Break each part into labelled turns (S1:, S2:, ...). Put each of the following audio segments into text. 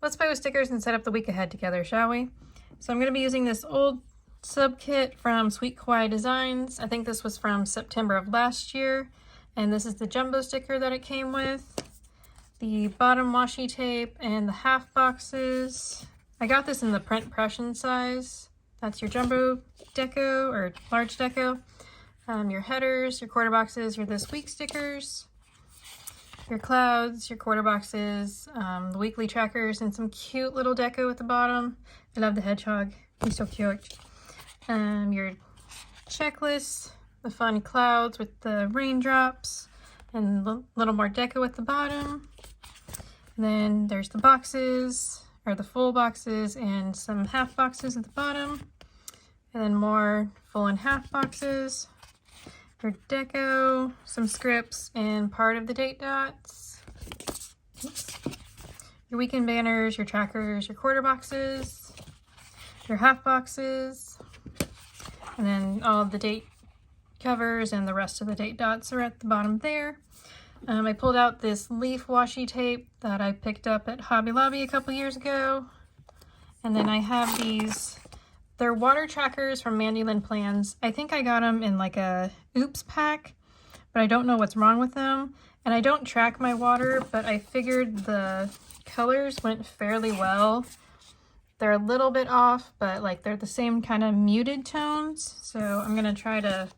S1: let's play with stickers and set up the week ahead together, shall we? So I'm going to be using this old sub kit from Sweet Kawaii Designs. I think this was from September of last year, and this is the jumbo sticker that it came with. The bottom washi tape and the half boxes. I got this in the Print Pression size. That's your jumbo deco or large deco. Your headers, your quarter boxes, your this week stickers, your clouds, your quarter boxes, the weekly trackers, and some cute little deco at the bottom. I love the hedgehog. He's so cute. Your checklist, the fun clouds with the raindrops, and a little more deco at the bottom. And then there's the boxes, or the full boxes, and some half boxes at the bottom. And then more full and half boxes. Your deco, some scripts, and part of the date dots. Oops. Your weekend banners, your trackers, your quarter boxes, your half boxes, and then all of the date covers and the rest of the date dots are at the bottom there. I pulled out this leaf washi tape that I picked up at Hobby Lobby a couple years ago. And then I have these. They're water trackers from Mandy Lynn Plans. I think I got them in like a oops pack, but I don't know what's wrong with them. And I don't track my water, but I figured the colors went fairly well. They're a little bit off, but like they're the same kind of muted tones. So I'm gonna try to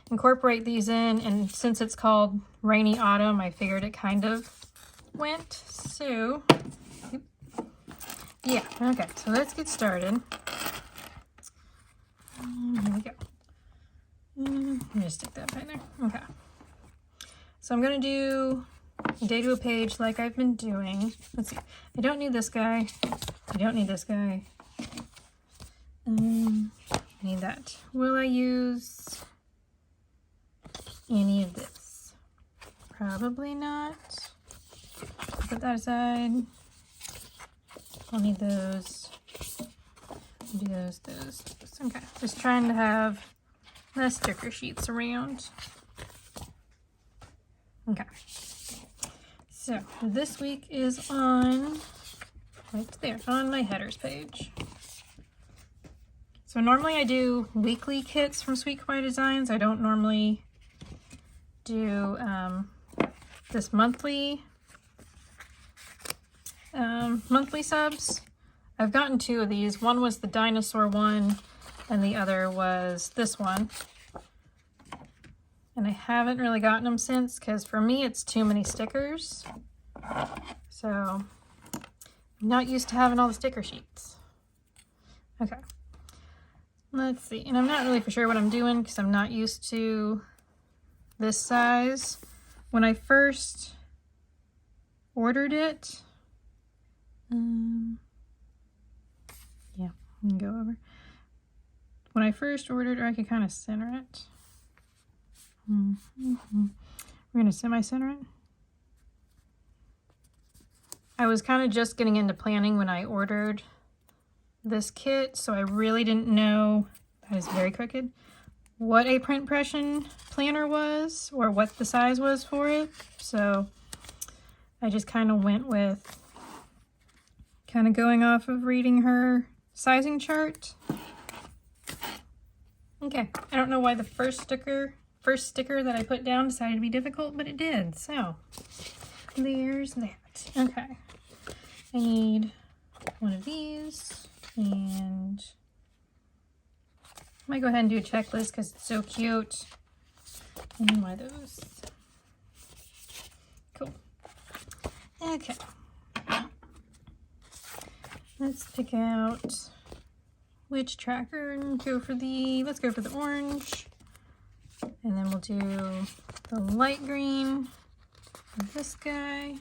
S1: incorporate these in, and since it's called Rainy Autumn, I figured it kind of went. So, yeah, okay, so let's get started. Here we go. Let me just stick that right there. Okay. So I'm going to do a day to a page like I've been doing. Let's see. I don't need this guy. I don't need this guy. I need that. Will I use any of this? Probably not. Put that aside. I'll need those. Do those. Okay, just trying to have less sticker sheets around. Okay, so this week is on, right there, on my headers page. So normally I do weekly kits from Sweet Kawaii Designs. I don't normally do this monthly subs. I've gotten two of these. One was the dinosaur one, and the other was this one. And I haven't really gotten them since, because for me it's too many stickers. So I'm not used to having all the sticker sheets. Okay. Let's see. And I'm not really for sure what I'm doing, because I'm not used to this size. When I first ordered it, yeah, I can go over. When I first ordered, I could kind of center it. We're going to semi-center it. I was kind of just getting into planning when I ordered this kit, so I really didn't know, that is very crooked, what a Print Pression planner was or what the size was for it. So I just kind of went with kind of going off of reading her sizing chart. Okay, I don't know why the first sticker that I put down decided to be difficult, but it did. So there's that. Okay, I need one of these, and I might go ahead and do a checklist because it's so cute. And one of those. Cool. Okay. Let's pick out which tracker and go for the, let's go for the orange. And then we'll do the light green for this guy.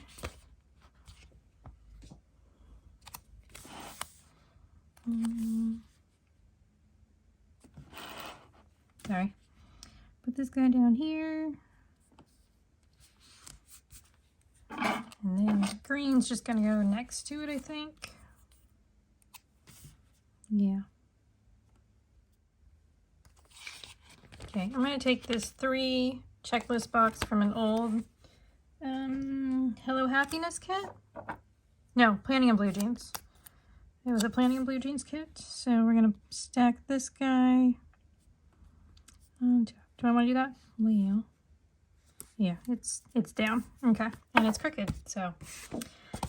S1: Sorry. Put this guy down here. And then the green's just gonna go next to it, I think. Yeah. Okay, I'm going to take this 3 checklist box from an old Hello Happiness kit. No, Planning on Blue Jeans. It was a Planning on Blue Jeans kit. So we're going to stack this guy on top. Do I want to do that? Well, yeah, it's down. Okay. And it's crooked. So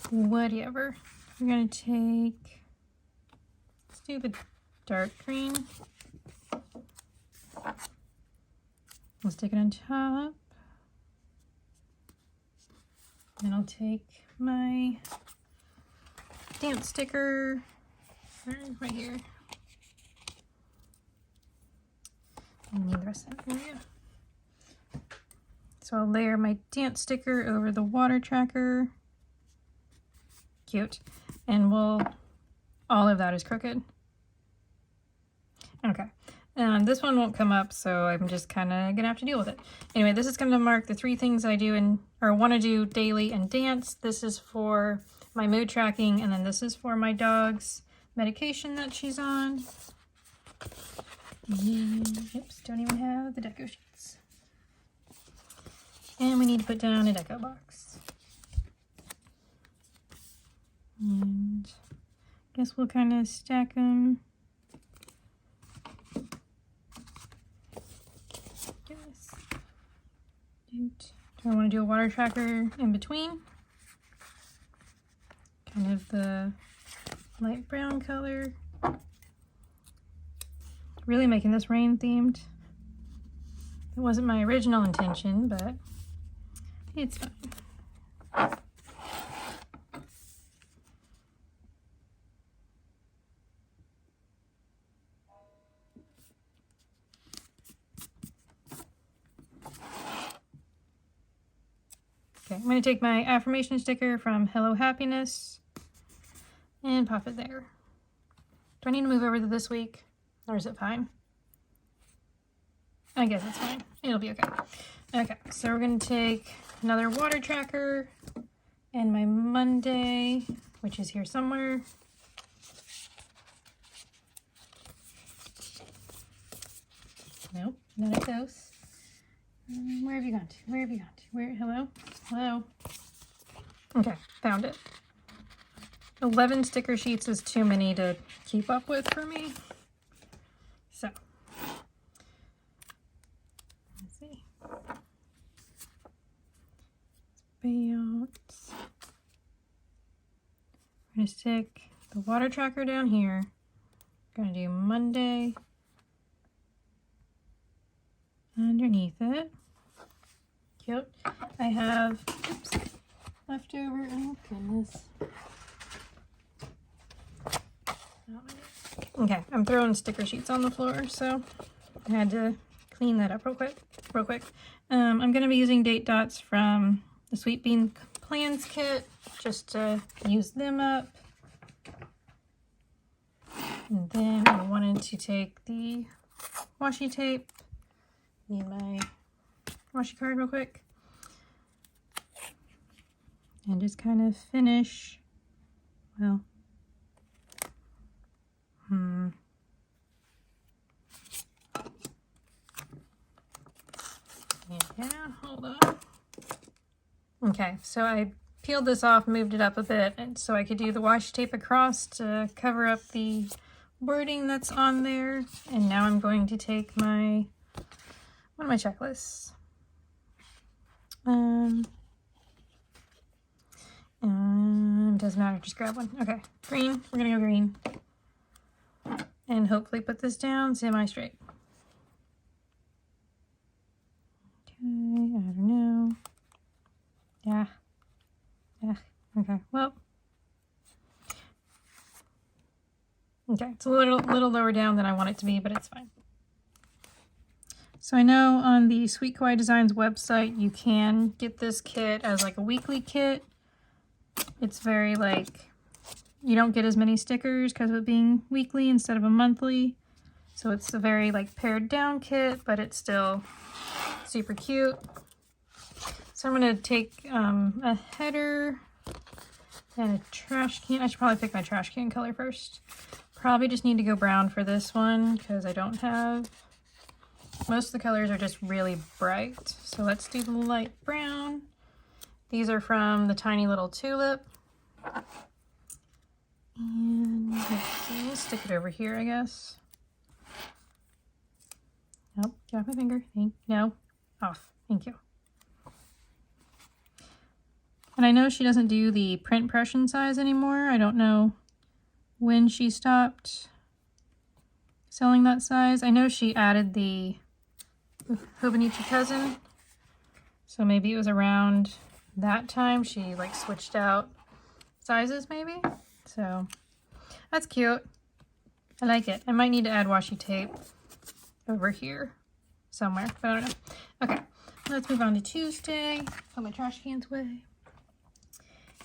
S1: whatever. We're going to take, let's do the dark green. Let's stick it on top. Then I'll take my dance sticker right here. I need the rest of that area. So I'll layer my dance sticker over the water tracker. Cute. And all of that is crooked. Okay. This one won't come up, so I'm just kind of gonna have to deal with it. Anyway, this is gonna mark the 3 things I do or want to do daily and dance. This is for my mood tracking, and then this is for my dog's medication that she's on. Oops, don't even have the deco sheets. And we need to put down a deco box. And I guess we'll kind of stack them. Do I want to do a water tracker in between? Kind of the light brown color. Really making this rain themed. It wasn't my original intention, but it's fine. Okay, I'm going to take my affirmation sticker from Hello Happiness and pop it there. Do I need to move over to this week, or is it fine? I guess it's fine. It'll be okay. Okay, so we're going to take another water tracker and my Monday, which is here somewhere. Nope, not at those. Where have you gone to? Where have you gone to? Where? Hello? Hello? Okay, found it. 11 sticker sheets is too many to keep up with for me. So, let's see. We're going to stick the water tracker down here. Going to do Monday underneath it. Cute. I have leftover. Oh goodness. Okay, I'm throwing sticker sheets on the floor, so I had to clean that up real quick. I'm going to be using date dots from the Sweet Bean Plans kit just to use them up. And then I wanted to take the washi tape. Need my washi card real quick. And just kind of finish, well, yeah, hold on. Okay, so I peeled this off, moved it up a bit, and so I could do the washi tape across to cover up the wording that's on there. And now I'm going to take my, one of my checklists. Doesn't matter, just grab one. Okay, green, we're gonna go green. And hopefully put this down semi-straight. Okay, I don't know. Yeah, okay, well. Okay, it's a little lower down than I want it to be, but it's fine. So I know on the Sweet Kawaii Designs website, you can get this kit as like a weekly kit. It's very like, you don't get as many stickers because of it being weekly instead of a monthly. So it's a very like pared down kit, but it's still super cute. So I'm going to take a header and a trash can. I should probably pick my trash can color first. Probably just need to go brown for this one because I don't have, most of the colors are just really bright. So let's do the light brown. These are from the Tiny Little Tulip. stick it over here, I guess. Nope, get off my finger. No, off. Thank you. And I know she doesn't do the print pression size anymore. I don't know when she stopped selling that size. I know she added the Hobonichi Cousin, so maybe it was around that time she like switched out sizes maybe. So that's cute. I like it. I might need to add washi tape over here somewhere, but I don't know. Okay, let's move on to Tuesday. Put my trash cans away.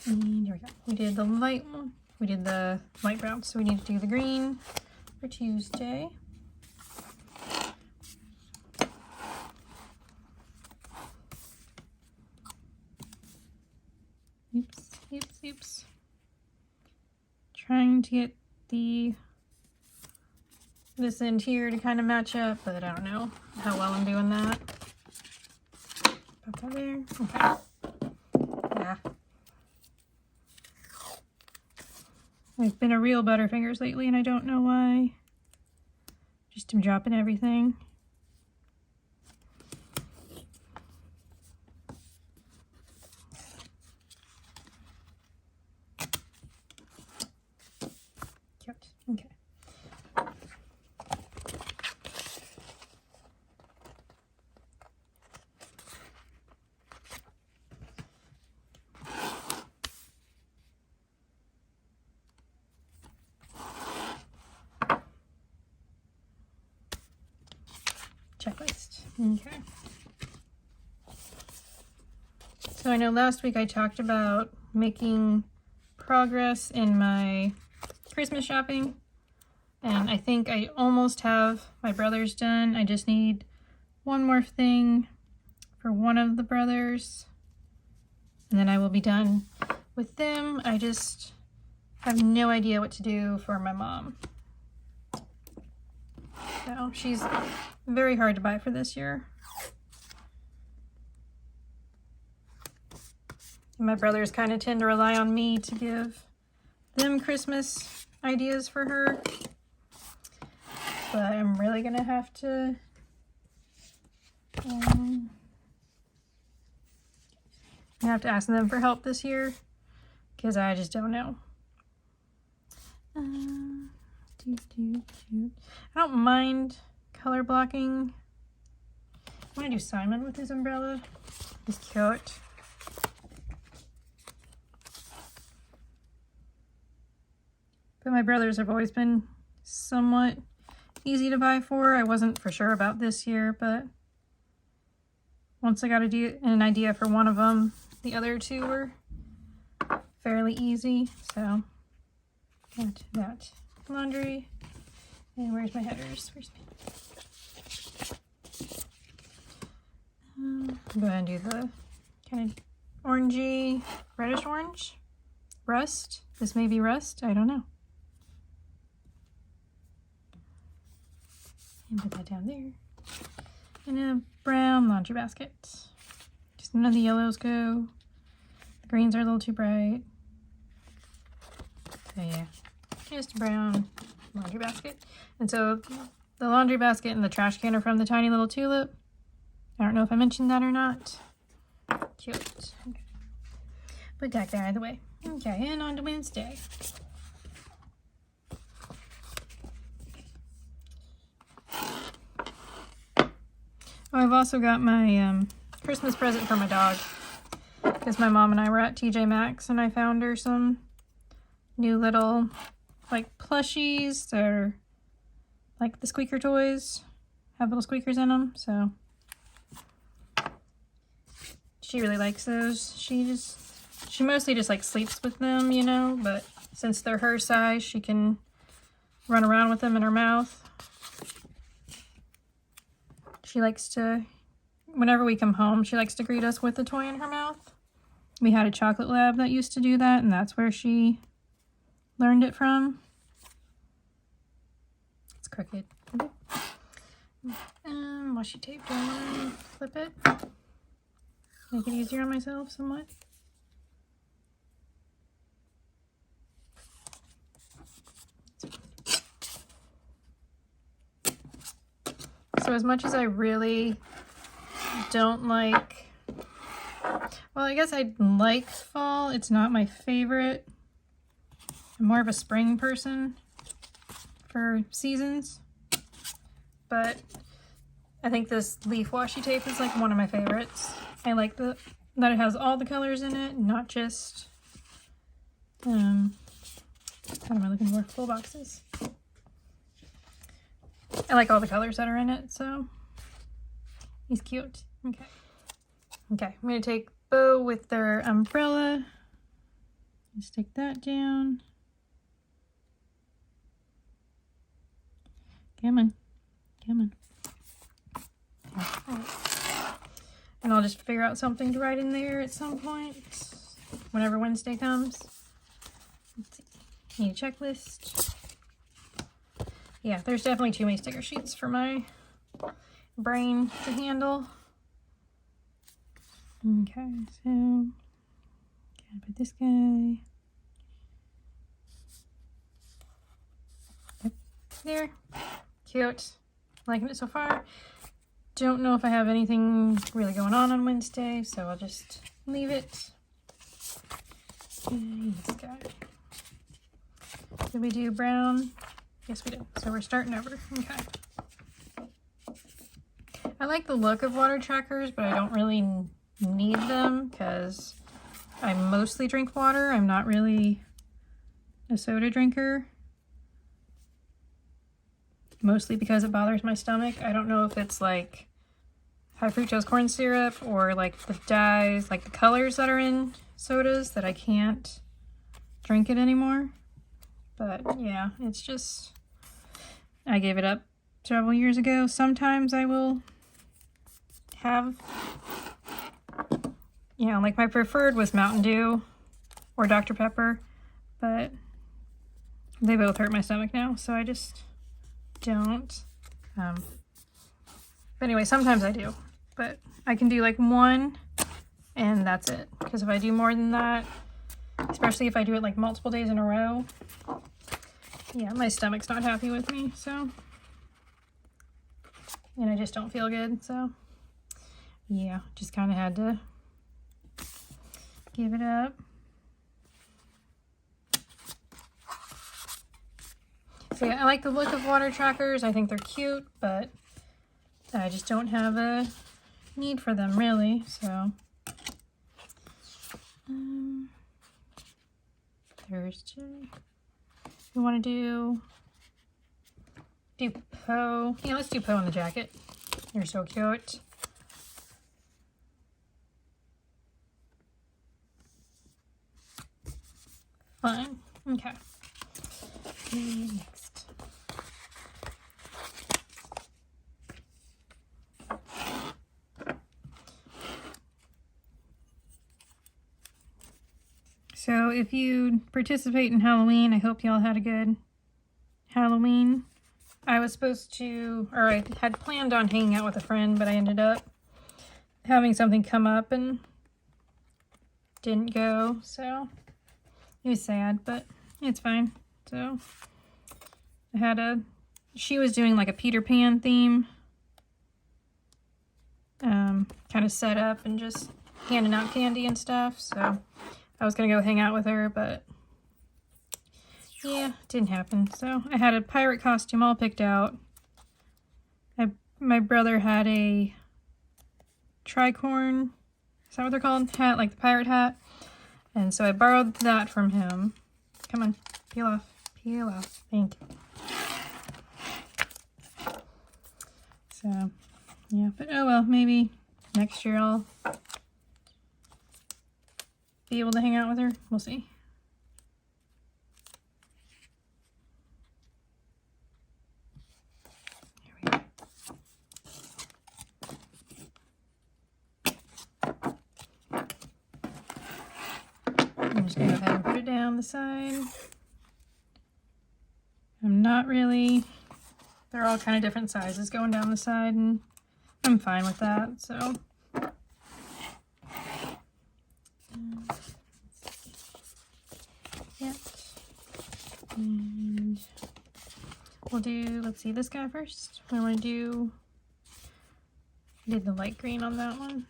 S1: And here we go. We did the light one. We did the light brown, so we need to do the green for Tuesday. Oops. Trying to get this end here to kind of match up, but I don't know how well I'm doing that. Pop that there. Okay. Yeah. I've been a real butterfingers lately, and I don't know why. Just am dropping everything. Cute. Okay. Checklist. Okay. So I know last week I talked about making progress in my Christmas shopping, and I think I almost have my brothers done. I just need one more thing for one of the brothers, and then I will be done with them. I just have no idea what to do for my mom. So she's very hard to buy for this year. And my brothers kind of tend to rely on me to give them Christmas ideas for her. But I'm really going to have to ask them for help this year, because I just don't know. I don't mind color blocking. I want to do Simon with his umbrella. He's cute. But my brothers have always been somewhat easy to buy for. I wasn't for sure about this year, but once I got an idea for one of them, the other two were fairly easy. So got that laundry. And where's my headers? Go ahead and do the kind of orangey, reddish orange. Rust. This may be rust. I don't know. And put that down there. And a brown laundry basket. Just none of the yellows go. The greens are a little too bright. So yeah, just a brown laundry basket. And so the laundry basket and the trash can are from the Tiny Little Tulip. I don't know if I mentioned that or not. Cute. Okay. Put that there out of the way. Okay, and on to Wednesday. Oh, I've also got my Christmas present for my dog, because my mom and I were at TJ Maxx and I found her some new little like plushies. They're like the squeaker toys, have little squeakers in them, so she really likes those. She mostly just like sleeps with them, you know, but since they're her size, she can run around with them in her mouth. She likes to, whenever we come home, she likes to greet us with a toy in her mouth. We had a chocolate lab that used to do that, and that's where she learned it from. It's crooked. Washi tape, do I want to flip it? Make it easier on myself somewhat. So as much as I really don't like, well, I guess I like fall, it's not my favorite. I'm more of a spring person for seasons, but I think this leaf washi tape is like one of my favorites. I like that it has all the colors in it, not just, what am I looking for? Full boxes. I like all the colors that are in it, so he's cute. Okay. Okay, I'm gonna take Bo with their umbrella. Stick that down. Come on. Come on. Okay. And I'll just figure out something to write in there at some point, whenever Wednesday comes. Let's see. Need a checklist. Yeah, there's definitely too many sticker sheets for my brain to handle. Okay, so gotta put this guy up there. Cute. Liking it so far. Don't know if I have anything really going on Wednesday, so I'll just leave it. And this guy. Did we do brown? Yes, we did. So we're starting over. Okay. I like the look of water trackers, but I don't really need them because I mostly drink water. I'm not really a soda drinker. Mostly because it bothers my stomach. I don't know if it's like high fructose corn syrup or like the dyes, like the colors that are in sodas that I can't drink it anymore. But yeah, it's just, I gave it up several years ago. Sometimes I will have, you know, like my preferred was Mountain Dew or Dr. Pepper, but they both hurt my stomach now, so I just don't. But anyway, sometimes I do, but I can do like one and that's it. Because if I do more than that, especially if I do it like multiple days in a row, yeah, my stomach's not happy with me, so. And I just don't feel good, so. Yeah, just kind of had to give it up. So yeah, I like the look of water trackers. I think they're cute, but I just don't have a need for them really, so. Thursday. We want to do Poe. Yeah, let's do Poe on the jacket. You're so cute. Fine. Okay. Next. So if you participate in Halloween, I hope y'all had a good Halloween. I was supposed to, or I had planned on hanging out with a friend, but I ended up having something come up and didn't go, so it was sad, but it's fine. So I had she was doing like a Peter Pan theme, kind of set up and just handing out candy and stuff, so I was gonna go hang out with her, but yeah, it didn't happen. So I had a pirate costume all picked out. My brother had a tricorn, is that what they're called? Hat, like the pirate hat. And so I borrowed that from him. Come on, peel off, peel off. Thank you. So, yeah, but oh well, maybe next year I'll be able to hang out with her. We'll see. Here we go. I'm just gonna go ahead and put it down the side. I'm not really, they're all kind of different sizes going down the side, and I'm fine with that, so. Yep. And we'll do, let's see, this guy first. I want to do I did the light green on that one.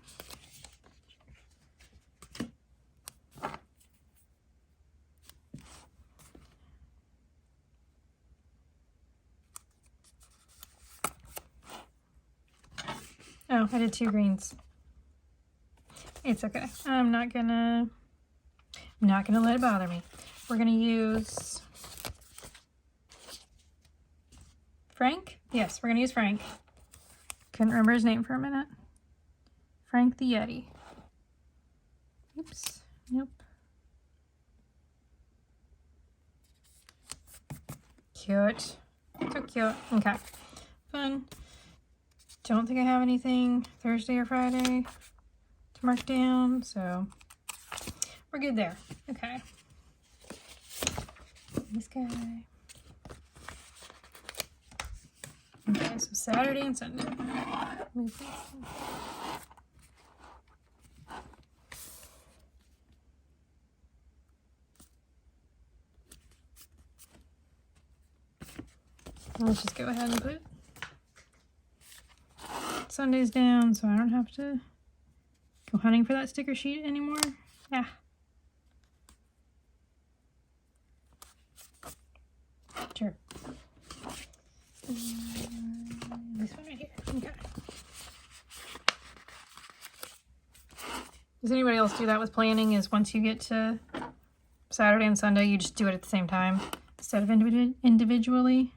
S1: Oh, I did 2 greens. It's okay. I'm not gonna let it bother me. We're gonna use Frank? Yes, we're gonna use Frank. Couldn't remember his name for a minute. Frank the Yeti. Oops. Nope. Cute. So cute. Okay. Fun. Don't think I have anything Thursday or Friday to mark down, so we're good there. Okay. This guy. Okay, so Saturday and Sunday. Move this. Let's just go ahead and put Sundays down so I don't have to go hunting for that sticker sheet anymore. Yeah. Sure. This one right here. Okay. Does anybody else do that with planning? Is once you get to Saturday and Sunday, you just do it at the same time instead of individually?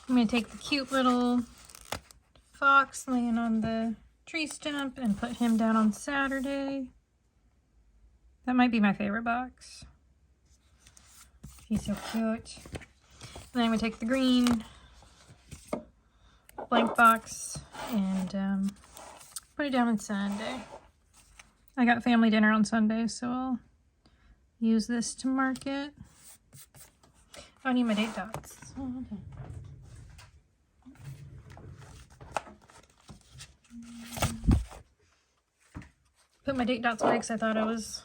S1: I'm going to take the cute little fox laying on the tree stump and put him down on Saturday. That might be my favorite box. He's so cute. And then I'm going to take the green blank box and put it down on Sunday. I got family dinner on Sunday, so I'll use this to mark it. I need my date dots. Oh, okay. Put my date dots away because I thought I was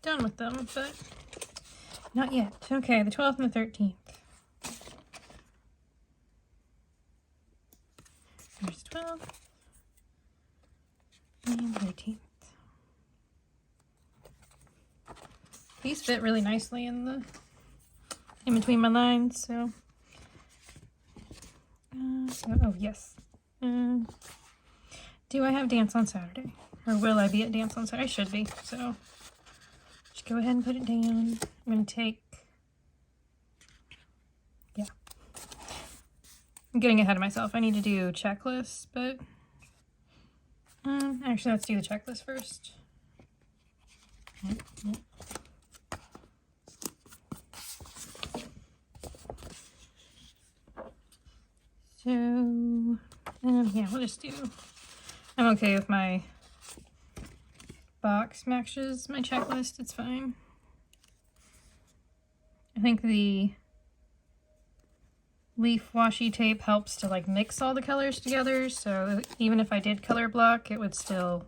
S1: done with them, but not yet. Okay, the 12th and the 13th. There's 12th and 13th. These fit really nicely in between my lines, so oh yes. Do I have dance on Saturday? Or will I be at dance on Saturday? I should be, so just go ahead and put it down. I'm going to take, yeah. I'm getting ahead of myself. I need to do checklists, but actually let's do the checklist first. Yep. So, yeah, we'll just do, I'm okay with my box matches my checklist, it's fine. I think the leaf washi tape helps to like mix all the colors together, so even if I did color block, it would still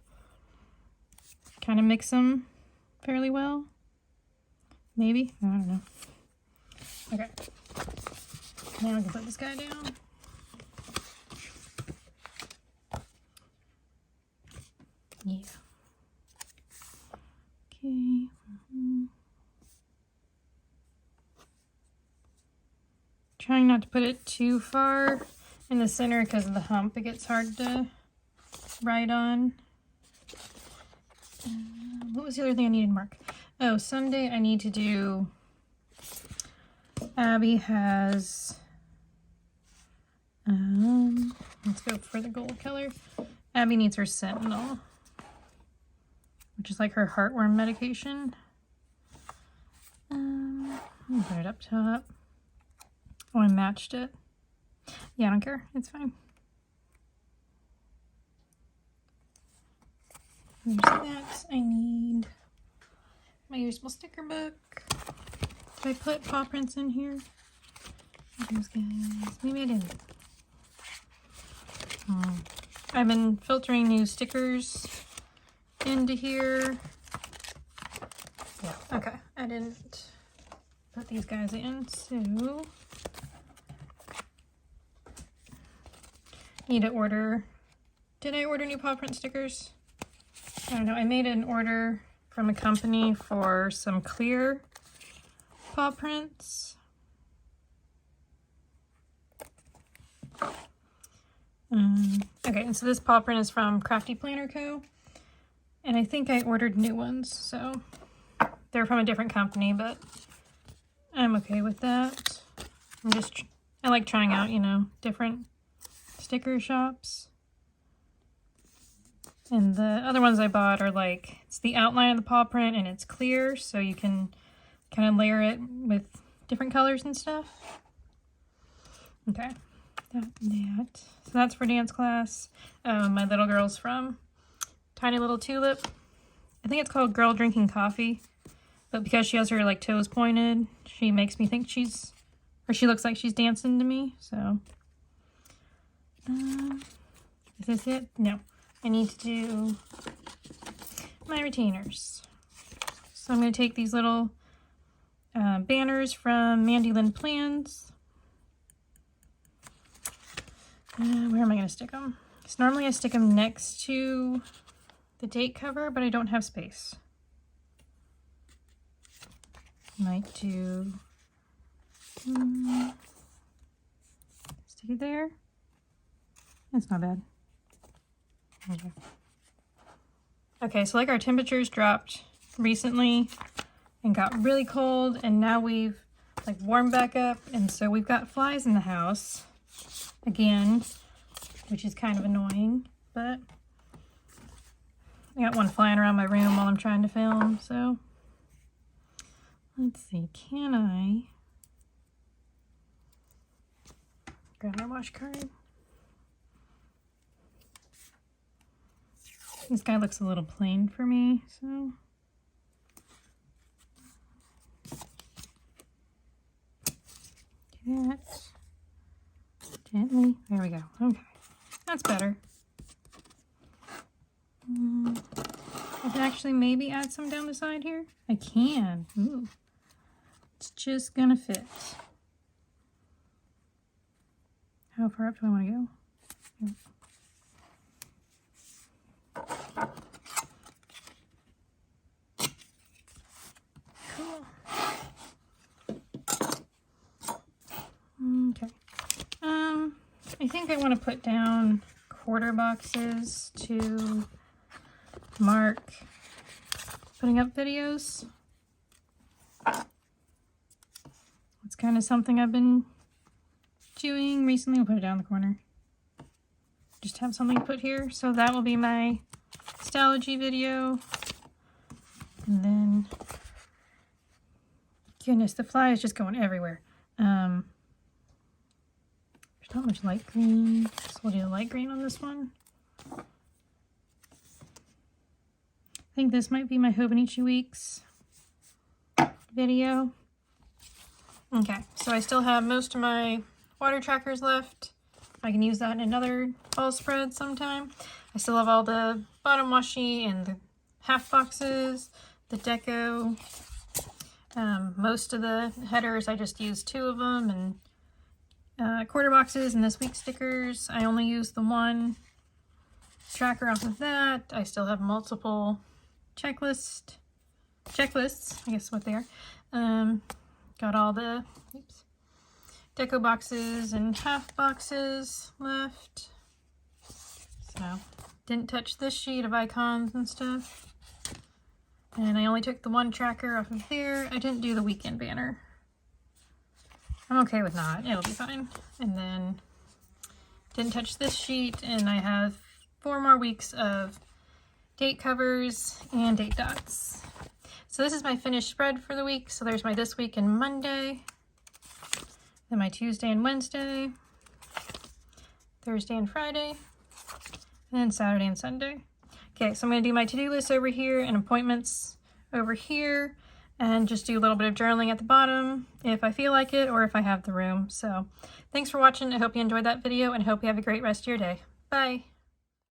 S1: kind of mix them fairly well. Maybe? I don't know. Okay. Now I can put this guy down. Yeah. Okay. Trying not to put it too far in the center because of the hump. It gets hard to write on. What was the other thing I needed to mark? Oh, Sunday I need to do, Abby has, let's go for the gold color. Abby needs her Sentinel, which is like her heartworm medication. I'll put it up top. Oh, I matched it. Yeah, I don't care. It's fine. There's that. I need my usable sticker book. Did I put paw prints in here? Those guys. Maybe I didn't. I've been filtering new stickers into here. Yeah, okay. I didn't put these guys in, so need to order. Did I order new paw print stickers? I don't know. I made an order from a company for some clear paw prints. Okay, and so this paw print is from Crafty Planner Co. And I think I ordered new ones, so they're from a different company, but I'm okay with that. I like trying out, you know, different sticker shops. And the other ones I bought are like, it's the outline of the paw print and it's clear, so you can kind of layer it with different colors and stuff. Okay, that. So that's for dance class. My little girl's from Tiny Little Tulip. I think it's called Girl Drinking Coffee, but because she has her like toes pointed, she makes me think she looks like she's dancing to me, so. Is this it? No. I need to do my retainers. So I'm going to take these little banners from Mandy Lynn Plans. Where am I going to stick them? Because normally I stick them next to the date cover, but I don't have space. Might do stick it there. That's not bad. Okay, so like our temperatures dropped recently and got really cold, and now we've like warmed back up, and so we've got flies in the house again, which is kind of annoying, but I got one flying around my room while I'm trying to film, so let's see, can I grab my wash card? This guy looks a little plain for me, so do that gently. There we go. Okay, that's better. I can actually maybe add some down the side here. I can. Ooh, it's just gonna fit. How far up do I want to go? Here. Cool. Okay. I think I want to put down quarter boxes to mark putting up videos. It's kind of something I've been doing recently. We'll put it down in the corner. Just have something put here. So that will be my Stalogy video. And then, goodness, the fly is just going everywhere. There's not much light green, so we'll do the light green on this one. I think this might be my Hobonichi Weeks video. Okay, so I still have most of my water trackers left. I can use that in another fall spread sometime. I still have all the bottom washi and the half boxes, the deco. Most of the headers, I just used 2 of them, and quarter boxes and this week's stickers, I only used the one tracker off of that. I still have multiple checklists, I guess what they are. Got all the deco boxes and half boxes left. So didn't touch this sheet of icons and stuff. And I only took the one tracker off of there. I didn't do the weekend banner. I'm okay with not, it'll be fine. And then didn't touch this sheet, and I have 4 more weeks of date covers and date dots. So this is my finished spread for the week. So there's my this week and Monday, then my Tuesday and Wednesday, Thursday and Friday, and then Saturday and Sunday. Okay, so I'm going to do my to-do list over here and appointments over here, and just do a little bit of journaling at the bottom if I feel like it or if I have the room. So thanks for watching. I hope you enjoyed that video, and I hope you have a great rest of your day. Bye.